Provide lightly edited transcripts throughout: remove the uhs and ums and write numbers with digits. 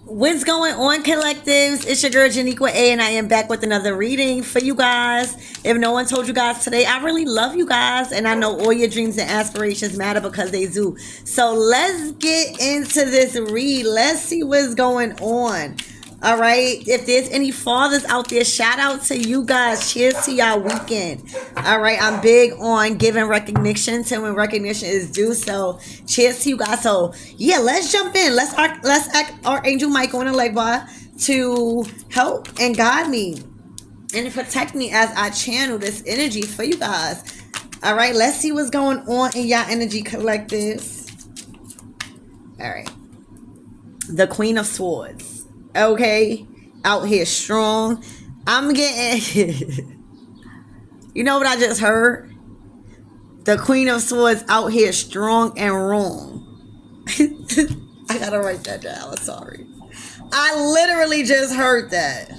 What's going on, collectives? It's your girl Janiqua A, and I am back with another reading for you guys. If no one told you guys today, I really love you guys, and I know all your dreams and aspirations matter because they do. So let's get into this read. Let's see what's going on. All right. If there's any fathers out there, shout out to you guys. Cheers to y'all weekend. All right. I'm big on giving recognition to when recognition is due. So cheers to you guys. So yeah, let's jump in. Let's act Archangel Michael on the leg bar to help and guide me and protect me as I channel this energy for you guys. All right. Let's see what's going on in y'all energy collectives. All right. The Queen of Swords. Okay, out here strong. I'm getting you know what I just heard? The Queen of Swords out here strong and wrong. I gotta write that down. Sorry, I literally just heard that.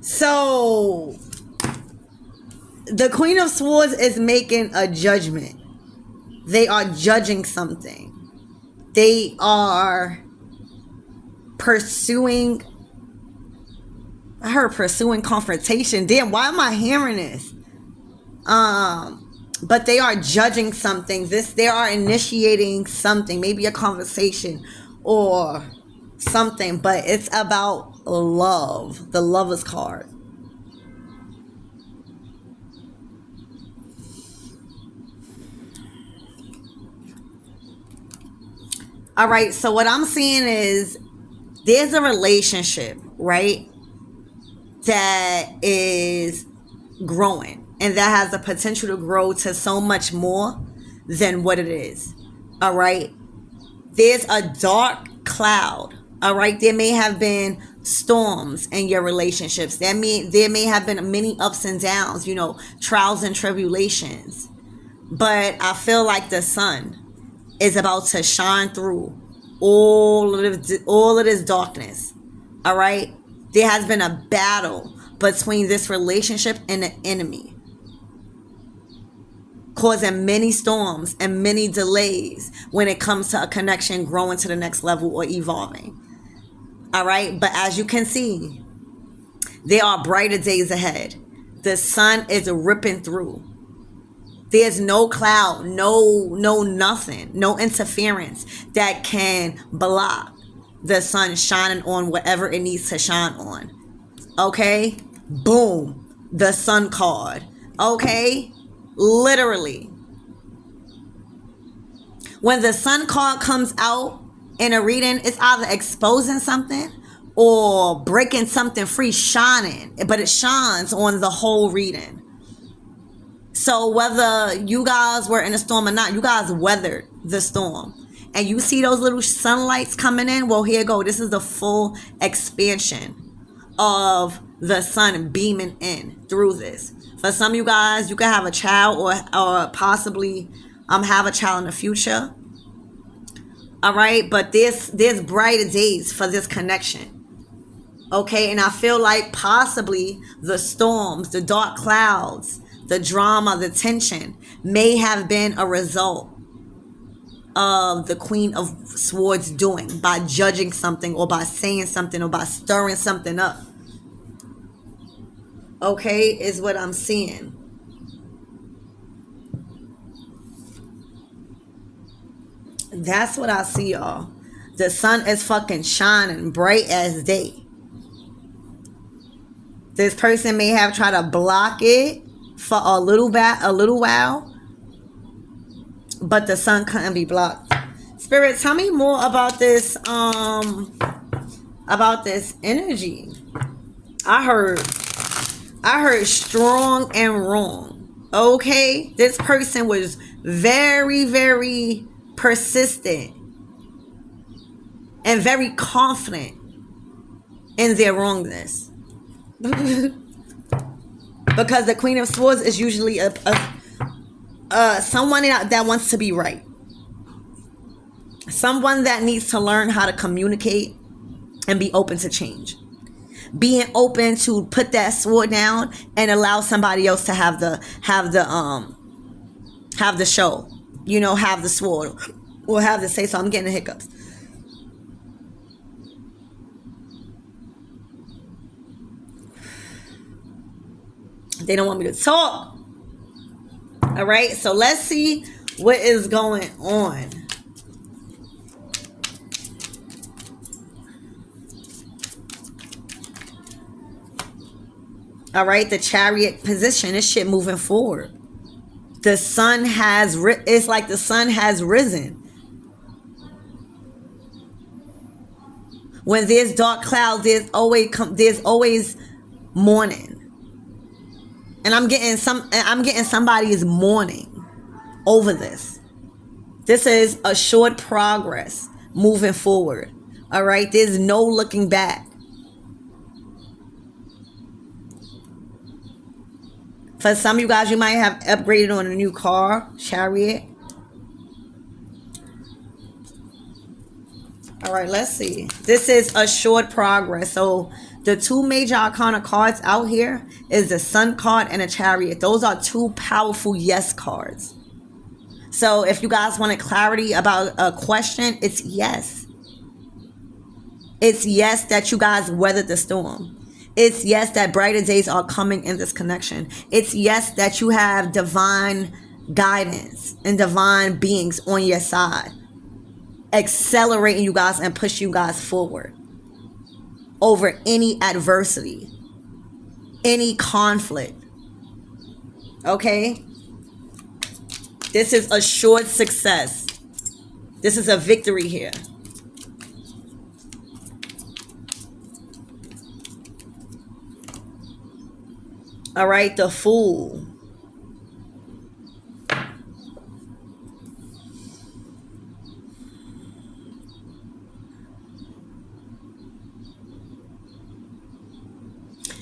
So the Queen of Swords is making a judgment. They are judging something. They are pursuing, I heard pursuing confrontation. Damn, why am I hearing this? But they are judging something. They are initiating something, maybe a conversation or something, but it's about love, the Lovers card. All right, so what I'm seeing is there's a relationship, right, that is growing and that has the potential to grow to so much more than what it is. All right, there's a dark cloud. All right, there may have been storms in your relationships. There may have been many ups and downs, trials and tribulations. But I feel like the sun is about to shine through all of this darkness. All right, there has been a battle between this relationship and the enemy, causing many storms and many delays when it comes to a connection growing to the next level or evolving. All right, but as you can see, there are brighter days ahead. The sun is ripping through. There's no cloud, no nothing, no interference that can block the sun shining on whatever it needs to shine on. Okay? Boom. The sun card. Okay? Literally. When the sun card comes out in a reading, it's either exposing something or breaking something free, shining. But it shines on the whole reading. So whether you guys were in a storm or not, you guys weathered the storm. And you see those little sunlights coming in? Well, here you go. This is the full expansion of the sun beaming in through this. For some of you guys, you can have a child or possibly have a child in the future. All right? But there's brighter days for this connection. Okay? And I feel like possibly the storms, the dark clouds, the drama, the tension may have been a result of the Queen of Swords doing by judging something or by saying something or by stirring something up. Okay, is what I'm seeing. That's what I see, y'all. The sun is fucking shining bright as day. This person may have tried to block it for a little while, but the sun couldn't be blocked. Spirit, tell me more about this energy. I heard strong and wrong. Okay, this person was very, very persistent and very confident in their wrongness. Because the Queen of Swords is usually someone that wants to be right. Someone that needs to learn how to communicate and be open to change. Being open to put that sword down and allow somebody else to have the show. Have the sword. or have to say so. I'm getting the hiccups. They don't want me to talk. All right, so let's see what is going on. All right, the Chariot position. This shit moving forward. The sun has it's like the sun has risen. When there's dark clouds, there's always morning. And I'm getting somebody's mourning over this. This is a short progress moving forward. All right, there's no looking back. For some of you guys, you might have upgraded on a new car, Chariot. All right, let's see. This is a short progress. So the two major arcana cards out here is the Sun card and a Chariot. Those are two powerful yes cards. So if you guys wanted clarity about a question, it's yes. It's yes that you guys weathered the storm. It's yes that brighter days are coming in this connection. It's yes that you have divine guidance and divine beings on your side, accelerating you guys and push you guys forward over any adversity, any conflict. Okay? This is a short success. This is a victory here. All right, the Fool.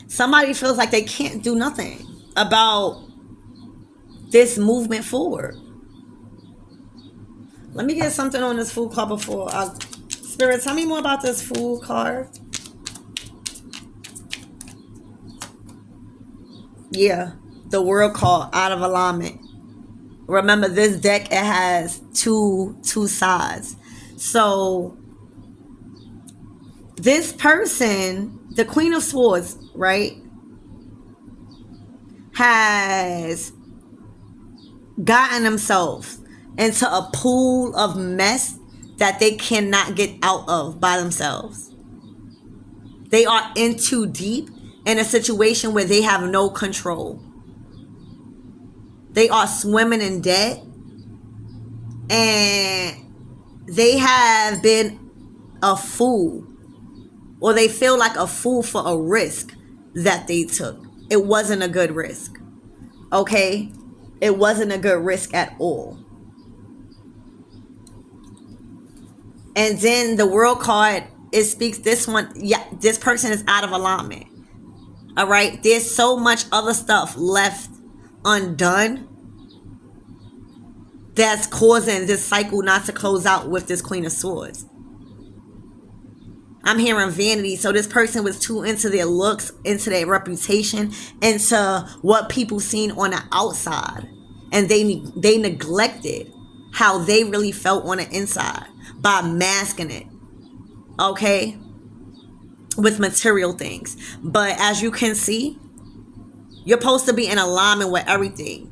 Somebody feels like they can't do nothing about this movement forward. Let me get something on this Fool card before Spirit, tell me more about this Fool card. Yeah, the World card, out of alignment. Remember, this deck, it has two sides. So this person, the Queen of Swords, right, has gotten themselves into a pool of mess that they cannot get out of by themselves. They are in too deep in a situation where they have no control. They are swimming in debt, and they have been a fool, or they feel like a fool for a risk that they took. It wasn't a good risk. Okay? It wasn't a good risk at all. And then the World card, it speaks this one. Yeah, this person is out of alignment. All right, there's so much other stuff left undone that's causing this cycle not to close out with this Queen of Swords. I'm hearing vanity. So this person was too into their looks, into their reputation, into what people seen on the outside, and they neglected how they really felt on the inside by masking it. Okay? With material things. But as you can see, you're supposed to be in alignment with everything.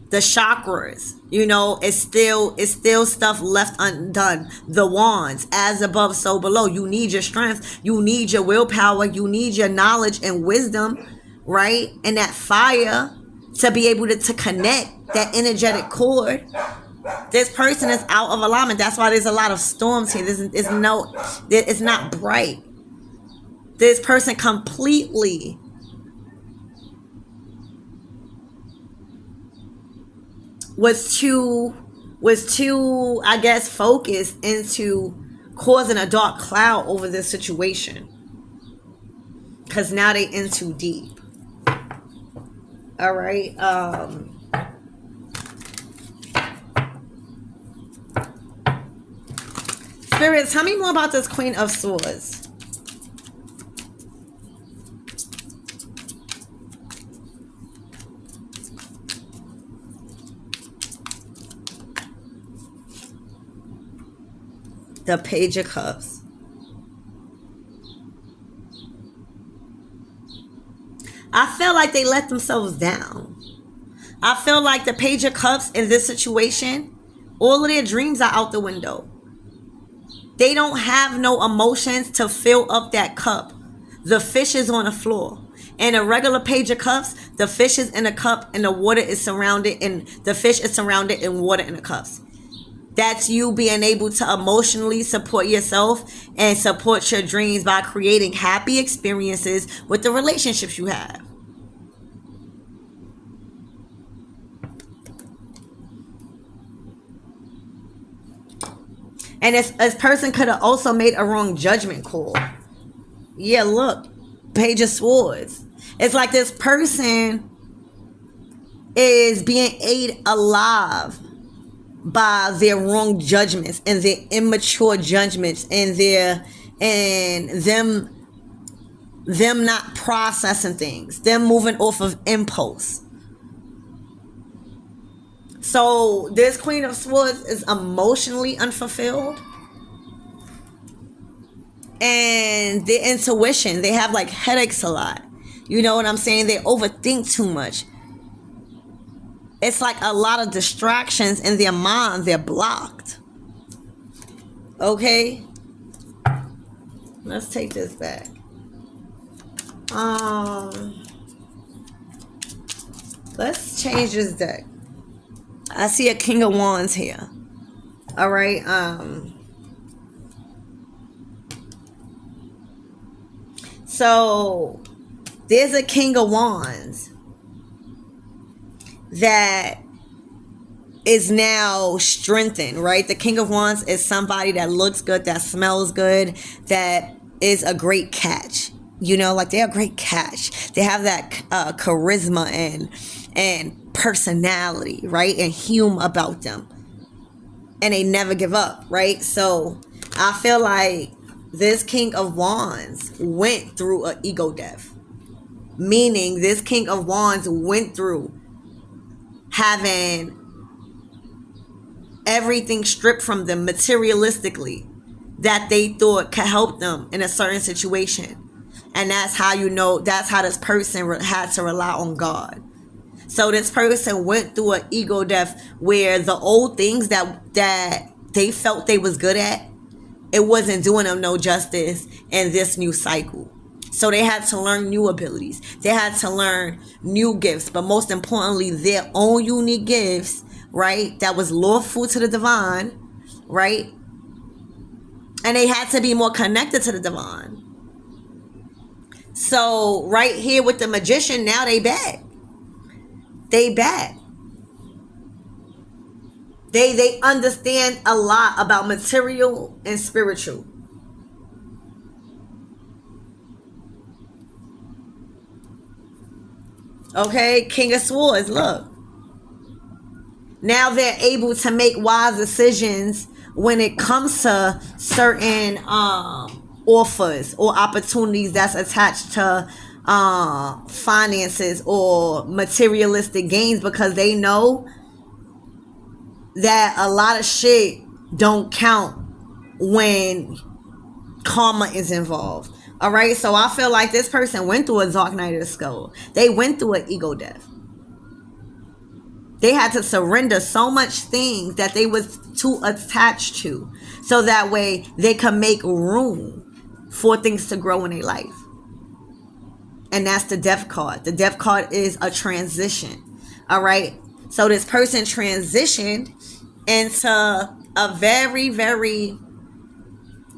The chakras, you know, it's still stuff left undone. The wands, as above, so below. You need your strength, you need your willpower, you need your knowledge and wisdom, right? And that fire to be able to connect that energetic cord. This person is out of alignment. That's why there's a lot of storms here. It's not bright. This person completely was too, I guess, focused into causing a dark cloud over this situation. Because now they in too deep. All right. Spirit, tell me more about this Queen of Swords. the Page of Cups. I feel like they let themselves down. I feel like the Page of Cups in this situation, all of their dreams are out the window. They don't have no emotions to fill up that cup. The fish is on the floor. And a regular Page of Cups, the fish is in a cup and the water is surrounded, and the fish is surrounded in water in the cups. That's you being able to emotionally support yourself and support your dreams by creating happy experiences with the relationships you have. And this person could have also made a wrong judgment call. Yeah, look, Page of Swords. It's like this person is being ate alive by their wrong judgments and their immature judgments and them not processing things, them moving off of impulse. So this Queen of Swords is emotionally unfulfilled. And their intuition, they have like headaches a lot. You know what I'm saying? They overthink too much. It's like a lot of distractions in their mind. They're blocked. Okay? Let's take this back. Let's change this deck. I see a King of Wands here. All right. So there's a King of Wands that is now strengthened, right? The King of Wands is somebody that looks good, that smells good, that is a great catch. You know, like they're a great catch. They have that charisma and personality, right? And humor about them. And they never give up, right? So I feel like this King of Wands went through an ego death. Meaning this King of Wands went through having everything stripped from them materialistically that they thought could help them in a certain situation. And that's how you know, that's how this person had to rely on God. So this person went through an ego death where the old things that they felt they was good at, it wasn't doing them no justice in this new cycle. So they had to learn new abilities. They had to learn new gifts, but most importantly, their own unique gifts, right? That was lawful to the divine, right? And they had to be more connected to the divine. So right here with the Magician, now they back. They back. They understand a lot about material and spiritual. Okay, King of Swords, look. Now they're able to make wise decisions when it comes to certain offers or opportunities that's attached to finances or materialistic gains, because they know that a lot of shit don't count when karma is involved. All right, so I feel like this person went through a dark night of the skull. They went through an ego death. They had to surrender so much things that they was too attached to, so that way they could make room for things to grow in their life. And that's the Death card. The Death card is a transition. All right, so this person transitioned into a very, very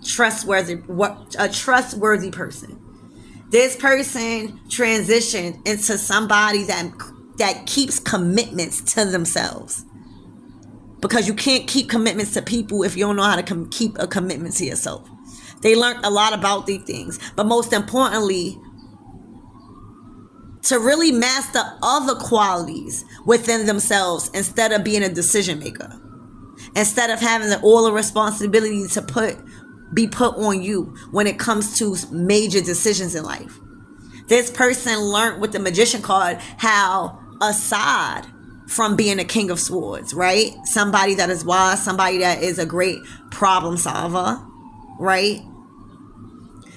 trustworthy person. This person transitioned into somebody that keeps commitments to themselves, because you can't keep commitments to people if you don't know how to keep a commitment to yourself. They learned a lot about these things, but most importantly, to really master other qualities within themselves instead of being a decision maker, instead of having all the responsibility to be put on you when it comes to major decisions in life. This person learned with the Magician card how aside from being a king of swords, right? Somebody that is wise, somebody that is a great problem solver, right?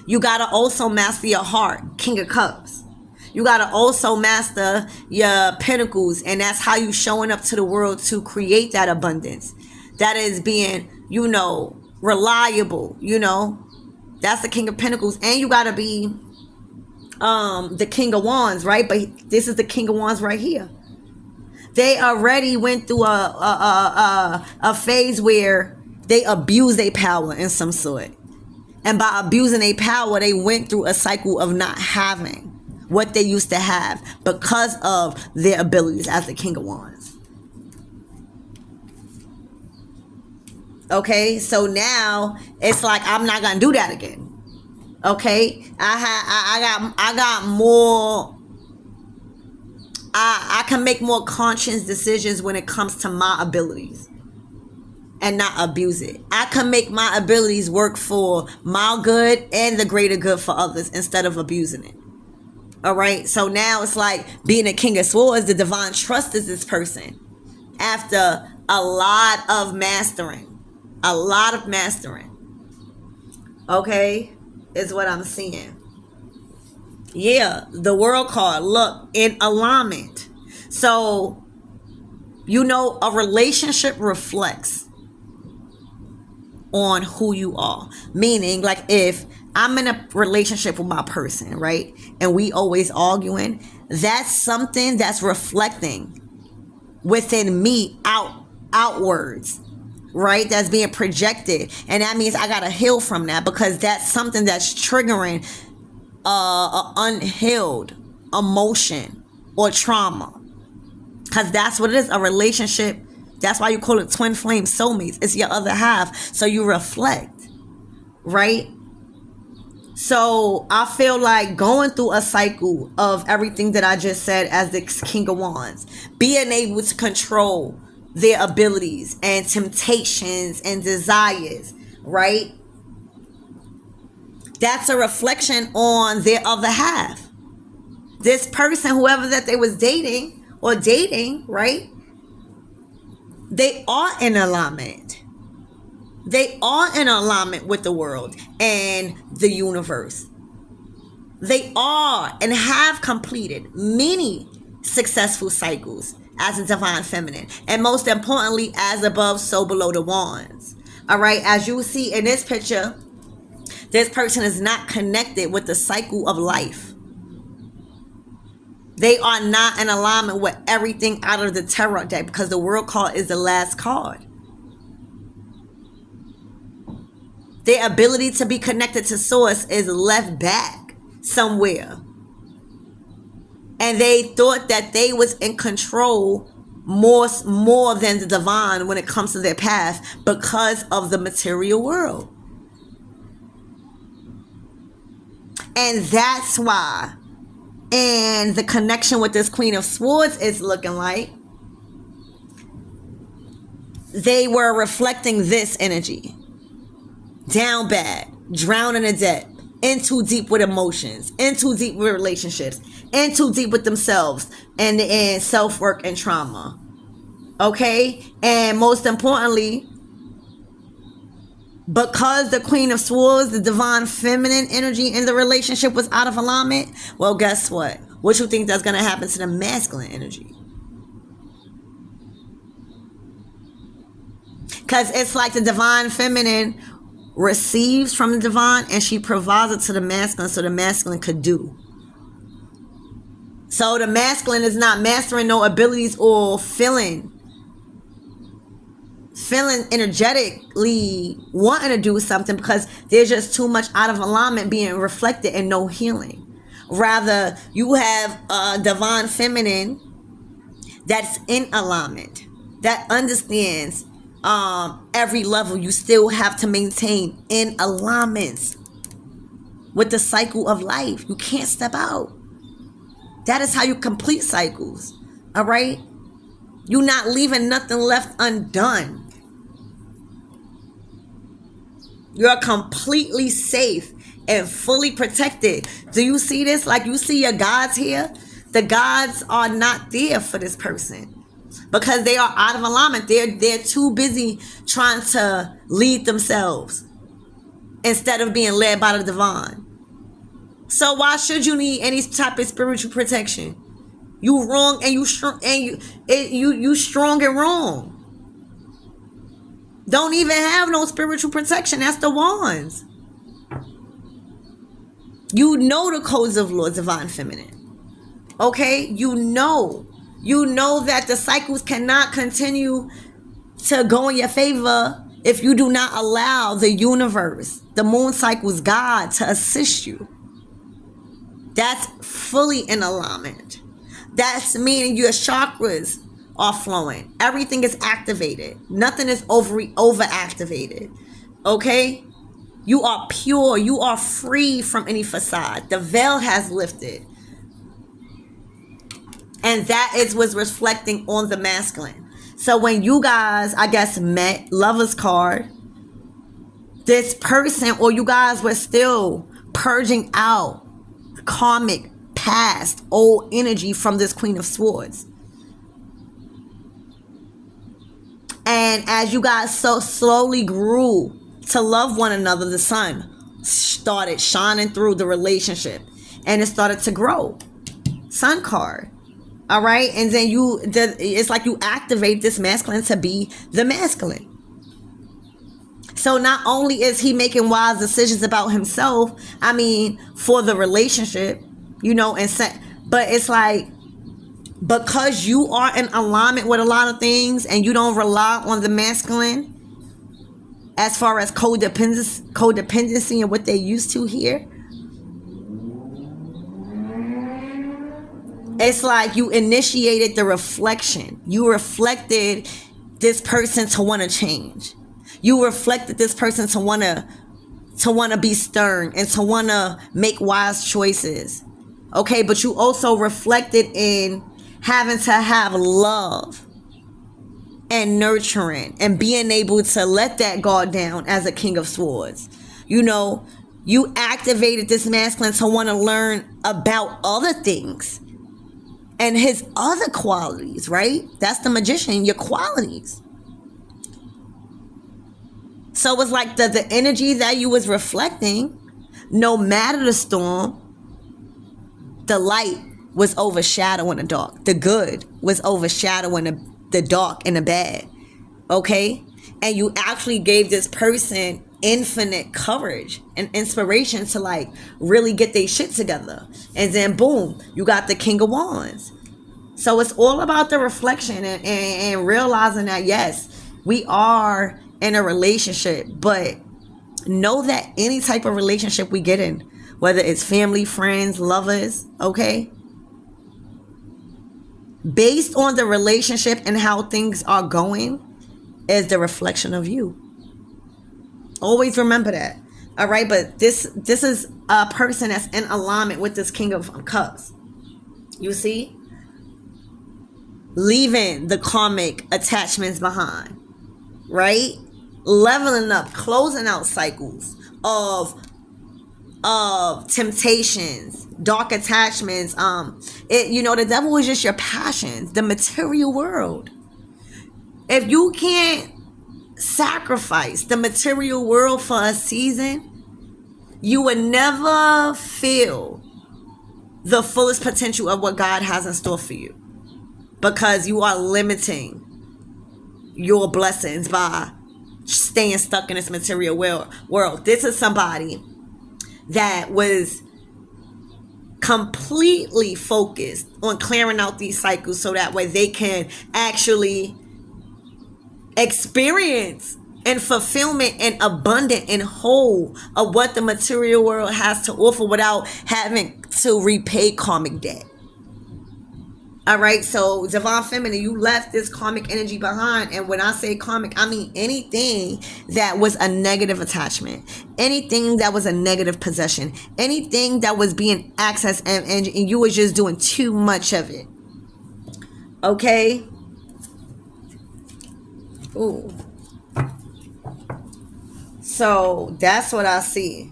You got to also master your heart, king of cups. You got to also master your pentacles, and that's how you showing up to the world to create that abundance. That is being, reliable, That's the king of pentacles. And you got to be the king of wands, right? But this is the king of wands right here. They already went through a phase where they abused their power in some sort. And by abusing their power, they went through a cycle of not having what they used to have because of their abilities as the king of wands. Okay, so now it's like, I'm not gonna do that again. Okay, I got more. I can make more conscious decisions when it comes to my abilities and not abuse it. I can make my abilities work for my good and the greater good for others instead of abusing it. All right, so now it's like being a king of swords. The divine trust is this person after a lot of mastering. Okay, is what I'm seeing. Yeah, the world card, look, in alignment. So, a relationship reflects on who you are. Meaning, like, if I'm in a relationship with my person, right, and we always arguing, that's something that's reflecting within me outwards, right? That's being projected. And that means I gotta heal from that, because that's something that's triggering a unhealed emotion or trauma. Because that's what it is, a relationship. That's why you call it twin flame soulmates. It's your other half. So you reflect, right? So I feel like going through a cycle of everything that I just said as the king of wands, being able to control their abilities and temptations and desires, right? That's a reflection on their other half. This person, whoever that they was dating, right? They are in alignment. They are in alignment with the world and the universe. They are and have completed many successful cycles as a divine feminine. And most importantly, as above, so below the wands. All right, as you see in this picture, this person is not connected with the cycle of life. They are not in alignment with everything out of the tarot deck, because the world card is the last card. Their ability to be connected to source is left back somewhere. And they thought that they was in control more than the divine when it comes to their path, because of the material world. And that's why, and the connection with this Queen of Swords is looking like they were reflecting this energy. Down bad, drowning in debt, in too deep with emotions, in too deep with relationships, in too deep with themselves, and self-work and trauma. Okay? And most importantly, because the Queen of Swords, the divine feminine energy in the relationship was out of alignment, well, guess what? What you think that's going to happen to the masculine energy? Because it's like the divine feminine receives from the divine and she provides it to the masculine so the masculine could do. So the masculine is not mastering no abilities or feeling energetically wanting to do something, because there's just too much out of alignment being reflected and no healing. Rather, you have a divine feminine that's in alignment, that understands every level you still have to maintain in alignments with the cycle of life. You can't step out. That is how you complete cycles. All right? You're not leaving nothing left undone. You're completely safe and fully protected. Do you see this? Like, you see your gods here? The gods are not there for this person. because they are out of alignment. They're too busy trying to lead themselves instead of being led by the divine. So why should you need any type of spiritual protection? You wrong and you strong and you strong and wrong. Don't even have no spiritual protection. That's the wands. You know the codes of Lord Divine Feminine. Okay? You know that the cycles cannot continue to go in your favor if you do not allow the universe, the moon cycles, God, to assist you. That's fully in alignment. That's meaning your chakras are flowing. Everything is activated. Nothing is overactivated. Okay? You are pure. You are free from any facade. The veil has lifted. And that is what's reflecting on the masculine. So when you guys, I guess, met, Lover's card, this person or you guys were still purging out karmic, past, old energy from this Queen of Swords. And as you guys so slowly grew to love one another, the sun started shining through the relationship and it started to grow. Sun card. All right. And then it's like you activate this masculine to be the masculine. So not only is he making wise decisions about himself, I mean, for the relationship, but it's like, because you are in alignment with a lot of things and you don't rely on the masculine as far as codependency and what they used to here, it's like you initiated the reflection. You reflected this person to want to change. You reflected this person to want to be stern and to want to make wise choices. Okay, but you also reflected in having to have love and nurturing and being able to let that guard down as a King of Swords. You activated this masculine to want to learn about other things and his other qualities, right? That's the Magician, your qualities. So it's like the energy that you was reflecting, no matter the storm, the light was overshadowing the dark. The good was overshadowing the dark and the bad. Okay? And you actually gave this person infinite courage and inspiration to like really get their shit together. And then boom, you got the King of Wands. So it's all about the reflection and realizing that yes, we are in a relationship, but know that any type of relationship we get in, whether it's family, friends, lovers, okay, based on the relationship and how things are going is the reflection of you. Always remember that. All right, but this is a person that's in alignment with this King of Cups. You see? Leaving the karmic attachments behind, right? Leveling up, closing out cycles of temptations, dark attachments. The devil is just your passions, the material world. If you can't sacrifice the material world for a season, you would never feel the fullest potential of what God has in store for you, because you are limiting your blessings by staying stuck in this material world. This is somebody that was completely focused on clearing out these cycles so that way they can actually experience and fulfillment and abundant and whole of what the material world has to offer without having to repay karmic debt. All right, so Divine Feminine, you left this karmic energy behind. And when I say karmic, I mean anything that was a negative attachment, anything that was a negative possession, anything that was being accessed and you was just doing too much of it. Okay? Ooh. So that's what I see.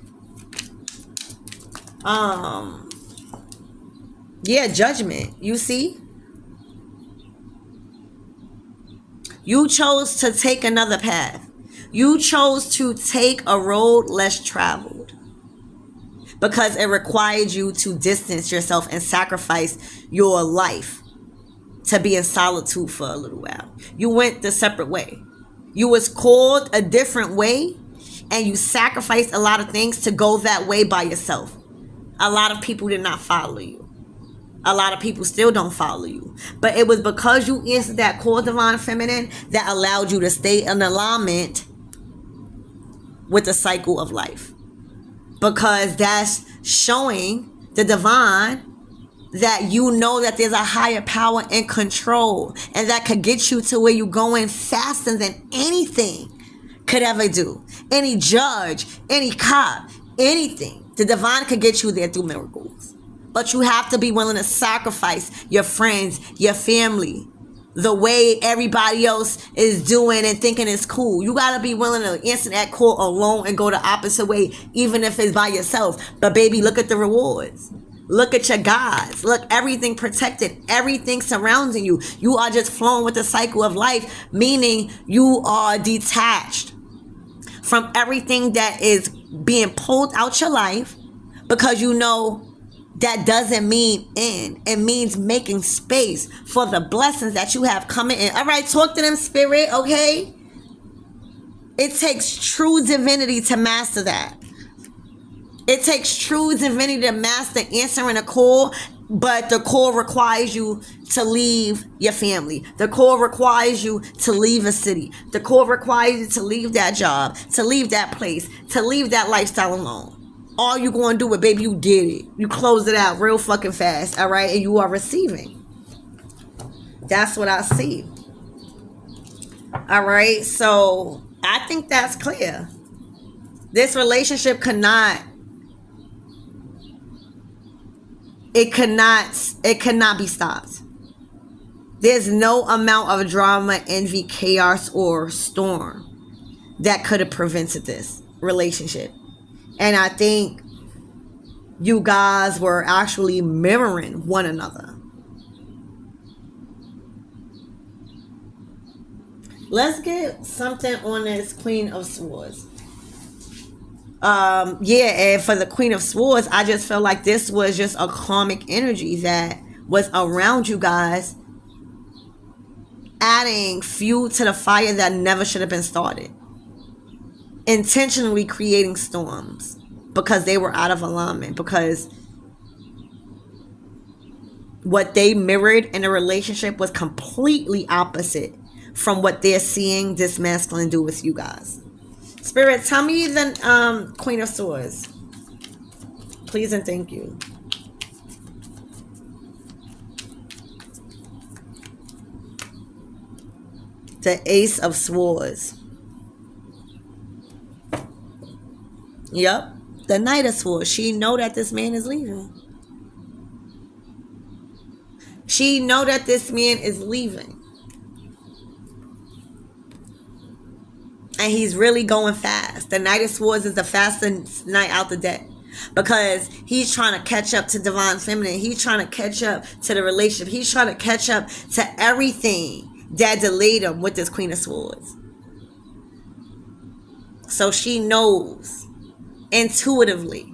Yeah, judgment. You see? You chose to take another path. You chose to take a road less traveled because it required you to distance yourself and sacrifice your life to be in solitude for a little while. You went the separate way. You was called a different way, and you sacrificed a lot of things to go that way by yourself. A lot of people did not follow you. A lot of people still don't follow you. But it was because you answered that call, divine feminine, that allowed you to stay in alignment with the cycle of life. Because that's showing the divine that you know that there's a higher power and control, and that could get you to where you're going faster than anything could ever do. Any judge, any cop, anything. The divine could get you there through miracles. But you have to be willing to sacrifice your friends, your family, the way everybody else is doing and thinking it's cool. You got to be willing to answer that call alone and go the opposite way, even if it's by yourself. But baby, look at the rewards. Look at your guides. Look, everything protected, everything surrounding you. You are just flowing with the cycle of life, meaning you are detached from everything that is being pulled out your life, because you know that doesn't mean end. It means making space for the blessings that you have coming in. All right, talk to them, spirit, okay? It takes true divinity to master that. It takes true divinity to master answering a call, but the call requires you to leave your family. The call requires you to leave a city. The call requires you to leave that job, to leave that place, to leave that lifestyle alone. All you going to do it, baby, you did it. You closed it out real fucking fast, all right? And you are receiving. That's what I see. All right? So I think that's clear. This relationship cannot be stopped. There's no amount of drama, envy, chaos, or storm that could have prevented this relationship. And I think you guys were actually mirroring one another. Let's get something on this Queen of Swords. And for the Queen of Swords, I just felt like this was just a karmic energy that was around you guys, adding fuel to the fire that never should have been started. Intentionally creating storms because they were out of alignment, because what they mirrored in a relationship was completely opposite from what they're seeing this masculine do with you guys. Spirit, tell me the Queen of Swords. Please and thank you. The Ace of Swords. Yep. The Knight of Swords. She know that this man is leaving. She know that this man is leaving. And he's really going fast. The Knight of Swords is the fastest knight out the deck, because he's trying to catch up to divine feminine. He's trying to catch up to the relationship. He's trying to catch up to everything that delayed him with this Queen of Swords. So she knows intuitively,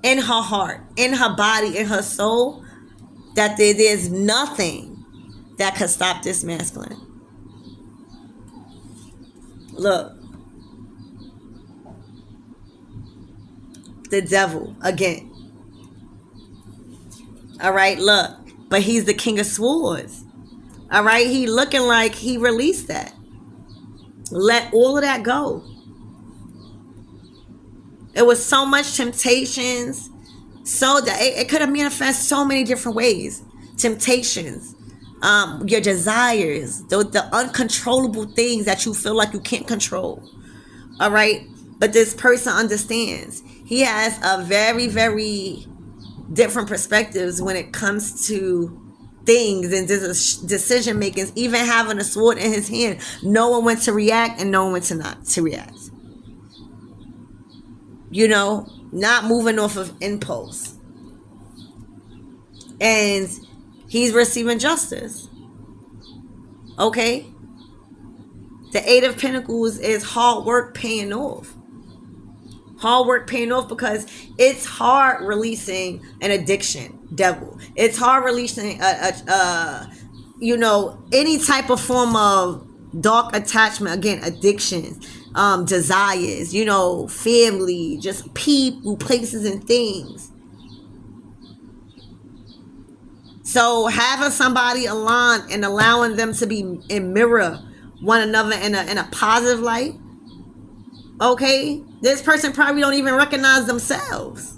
in her heart, in her body, in her soul, that there's nothing that could stop this masculine. Look, the devil again. All right, look, but he's the King of Swords. All right, he looking like he released that. Let all of that go. It was so much temptations, so that it could have manifested so many different ways. Temptations, your desires, the uncontrollable things that you feel like you can't control. All right, but this person understands. He has a very, very different perspectives when it comes to things and decision makings. Even having a sword in his hand, knowing when to react and knowing when to not to react. You know, not moving off of impulse. And he's receiving justice. Okay? The Eight of Pentacles is hard work paying off. Hard work paying off because it's hard releasing an addiction, devil. It's hard releasing any type of form of dark attachment, again, addictions, desires, family, just people, places, and things. So having somebody aligned and allowing them to be in mirror one another in a positive light, okay, this person probably don't even recognize themselves.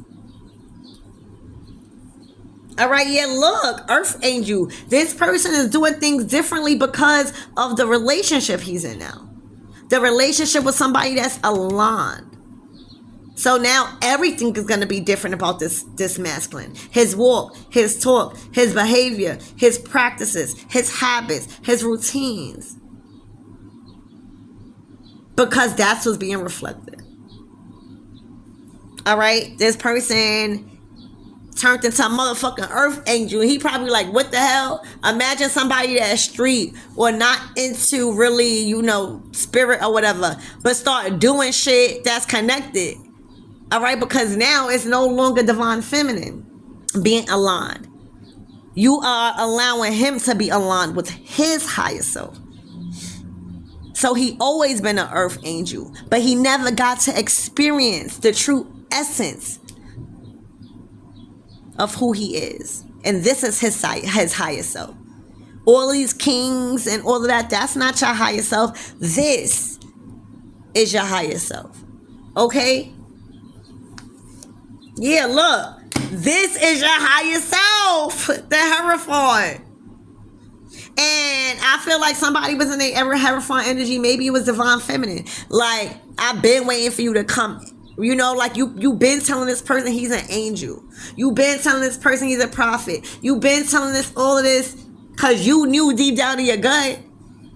All right, yeah, look, Earth Angel. This person is doing things differently because of the relationship he's in now. The relationship with somebody that's aligned. So now everything is going to be different about this masculine. His walk, his talk, his behavior, his practices, his habits, his routines. Because that's what's being reflected. All right, this person turned into a motherfucking Earth Angel. He probably like, what the hell? Imagine somebody that's street or not into really, spirit or whatever, but start doing shit that's connected. All right, because now it's no longer divine feminine being aligned. You are allowing him to be aligned with his higher self. So he always been an Earth Angel, but he never got to experience the true essence of who he is. And this is his higher self. All these kings and all of that, that's not your higher self. This is your higher self. Okay? Yeah, look. This is your higher self. The Hierophant. And I feel like somebody was in their Hierophant energy. Maybe it was divine feminine. Like, I've been waiting for you to come. Like you've been telling this person he's an angel. You've been telling this person he's a prophet. You've been telling this all of this because you knew deep down in your gut.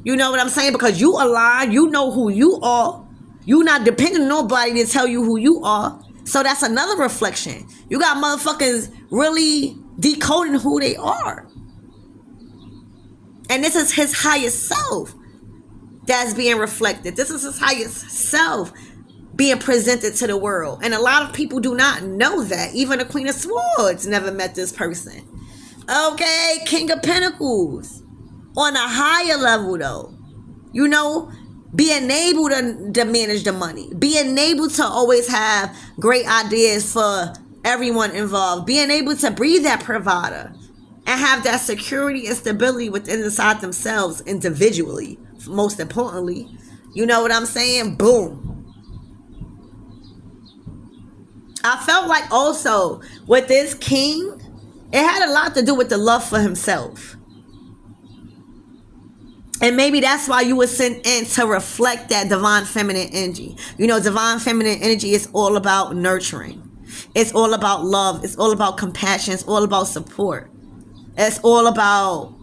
You know what I'm saying? Because you aligned. You know who you are. You're not depending on nobody to tell you who you are. So that's another reflection. You got motherfuckers really decoding who they are. And this is his highest self that's being reflected. This is his highest self being presented to the world. And a lot of people do not know that. Even the Queen of Swords never met this person. Okay, King of Pentacles. On a higher level though. Being able to manage the money. Being able to always have great ideas for everyone involved. Being able to be that provider. And have that security and stability within inside themselves individually. Most importantly. You know what I'm saying? Boom. I felt like also with this king, it had a lot to do with the love for himself. And maybe that's why you were sent in to reflect that divine feminine energy. Divine feminine energy is all about nurturing. It's all about love. It's all about compassion. It's all about support. It's all about,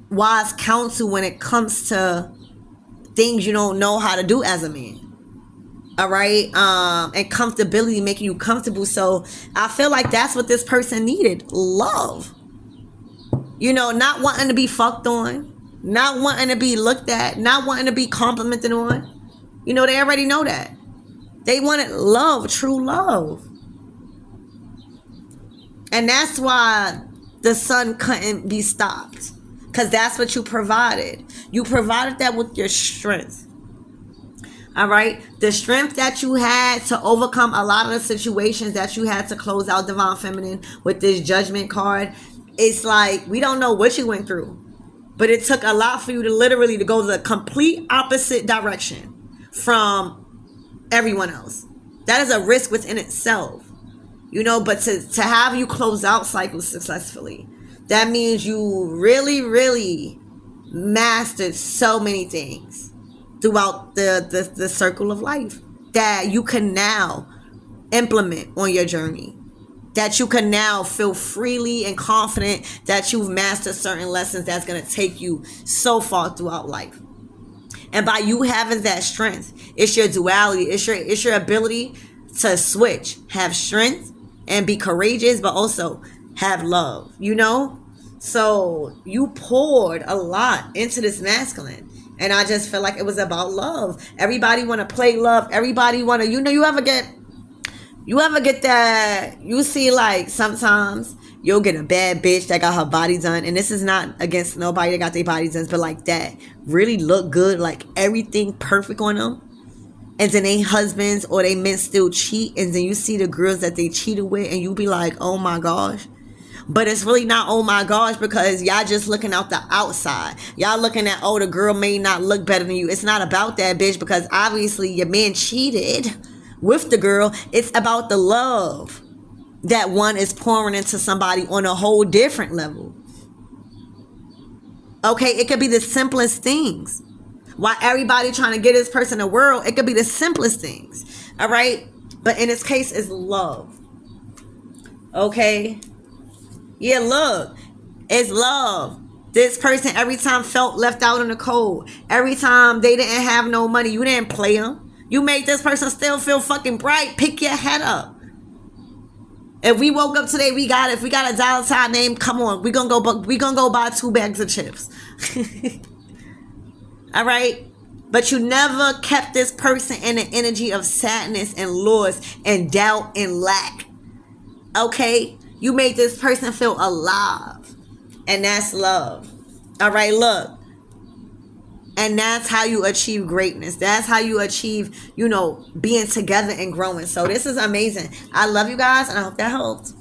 wise counsel when it comes to things you don't know how to do as a man. All right. And comfortability, making you comfortable. So I feel like that's what this person needed. Love. Not wanting to be fucked on. Not wanting to be looked at. Not wanting to be complimented on. They already know that. They wanted love, true love. And that's why the sun couldn't be stopped. Because that's what you provided. You provided that with your strength. All right. The strength that you had to overcome a lot of the situations that you had to close out divine feminine with this judgment card. It's like, we don't know what you went through, but it took a lot for you to literally to go the complete opposite direction from everyone else. That is a risk within itself, but to have you close out cycles successfully, that means you really, really mastered so many things throughout the circle of life that you can now implement on your journey. That you can now feel freely and confident that you've mastered certain lessons that's going to take you so far throughout life. And by you having that strength, it's your duality. It's your ability to switch, have strength and be courageous, but also have love, So you poured a lot into this masculine. And I just feel like it was about love. Everybody want to play love. Everybody want to, you ever get that, you see like sometimes you'll get a bad bitch that got her body done. And this is not against nobody that got their body done, but like that really look good, like everything perfect on them. And then they husbands or they men still cheat. And then you see the girls that they cheated with and you be like, oh my gosh. But it's really not oh my gosh, because y'all just looking out the outside. Y'all looking at, oh, the girl may not look better than you. It's not about that, bitch, because obviously your man cheated with the girl. It's about the love that one is pouring into somebody on a whole different level. Okay, it could be the simplest things. While everybody trying to get this person the world, it could be the simplest things. All right? But in this case, it's love. Okay? Yeah, look, it's love. This person every time felt left out in the cold. Every time they didn't have no money, you didn't play them. You made this person still feel fucking bright. Pick your head up. If we woke up today, if we got a dollar sign name, come on, we gonna go buy 2 bags of chips. All right? But you never kept this person in an energy of sadness and loss and doubt and lack. Okay? You made this person feel alive. And that's love. All right, look. And that's how you achieve greatness. That's how you achieve, being together and growing. So this is amazing. I love you guys, and I hope that helped.